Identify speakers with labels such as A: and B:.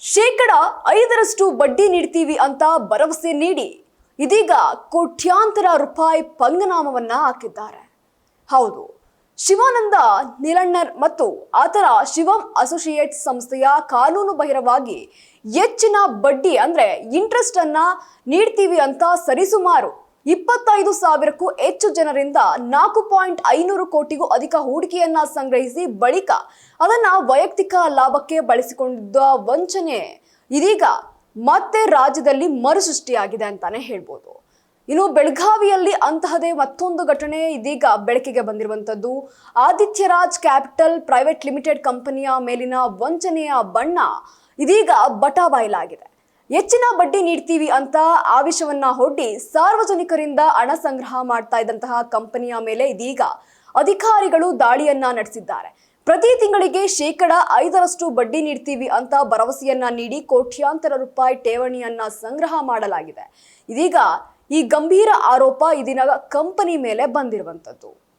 A: 5% ಬಡ್ಡಿ ನೀಡ್ತೀವಿ ಅಂತ ಭರವಸೆ ನೀಡಿ ಇದೀಗ ಕೋಟ್ಯಾಂತರ ರೂಪಾಯಿ ಪಂಗನಾಮವನ್ನ ಹಾಕಿದ್ದಾರೆ. ಹೌದು, ಶಿವಾನಂದ ನಿಲಣ್ಣರ್ ಮತ್ತು ಆತರ ಶಿವಂ ಅಸೋಸಿಯೇಟ್ಸ್ ಸಂಸ್ಥೆಯ ಕಾನೂನು ಬಾಹಿರವಾಗಿ ಹೆಚ್ಚಿನ ಬಡ್ಡಿ ಅಂದ್ರೆ ಇಂಟ್ರೆಸ್ಟ್ ಅನ್ನ ನೀಡ್ತೀವಿ ಅಂತ ಸರಿಸುಮಾರು 25,000ಕ್ಕೂ ಹೆಚ್ಚು ಜನರಿಂದ 4.500 ಕೋಟಿಗೂ ಅಧಿಕ ಹೂಡಿಕೆಯನ್ನ ಸಂಗ್ರಹಿಸಿ ಬಳಿಕ ಅದನ್ನ ವೈಯಕ್ತಿಕ ಲಾಭಕ್ಕೆ ಬಳಸಿಕೊಂಡಿದ್ದ ವಂಚನೆ ಇದೀಗ ಮತ್ತೆ ರಾಜ್ಯದಲ್ಲಿ ಮರುಸೃಷ್ಟಿಯಾಗಿದೆ ಅಂತಾನೆ ಹೇಳ್ಬೋದು. ಇನ್ನು ಬೆಳಗಾವಿಯಲ್ಲಿ ಅಂತಹದೇ ಮತ್ತೊಂದು ಘಟನೆ ಇದೀಗ ಬೆಳಕಿಗೆ ಬಂದಿರುವಂತದ್ದು. ಆದಿತ್ಯರಾಜ್ ಕ್ಯಾಪಿಟಲ್ ಪ್ರೈವೇಟ್ ಲಿಮಿಟೆಡ್ ಕಂಪನಿಯ ಮೇಲಿನ ವಂಚನೆಯ ಬಣ್ಣ ಇದೀಗ ಬಟಾಬಯಲಾಗಿದೆ. ಹೆಚ್ಚಿನ ಬಡ್ಡಿ ನೀಡ್ತೀವಿ ಅಂತ ಆಮಿಷವನ್ನ ಒಡ್ಡಿ ಸಾರ್ವಜನಿಕರಿಂದ ಹಣ ಸಂಗ್ರಹ ಮಾಡ್ತಾ ಇದ್ದಂತಹ ಕಂಪನಿಯ ಮೇಲೆ ಇದೀಗ ಅಧಿಕಾರಿಗಳು ದಾಳಿಯನ್ನ ನಡೆಸಿದ್ದಾರೆ. ಪ್ರತಿ ತಿಂಗಳಿಗೆ 5% ಬಡ್ಡಿ ನೀಡ್ತೀವಿ ಅಂತ ಭರವಸೆಯನ್ನ ನೀಡಿ ಕೋಟ್ಯಾಂತರ ರೂಪಾಯಿ ಠೇವಣಿಯನ್ನ ಸಂಗ್ರಹ ಮಾಡಲಾಗಿದೆ. ಇದೀಗ ಈ ಗಂಭೀರ ಆರೋಪ ಇದೀಗ ಕಂಪನಿ ಮೇಲೆ ಬಂದಿರುವಂತದ್ದು.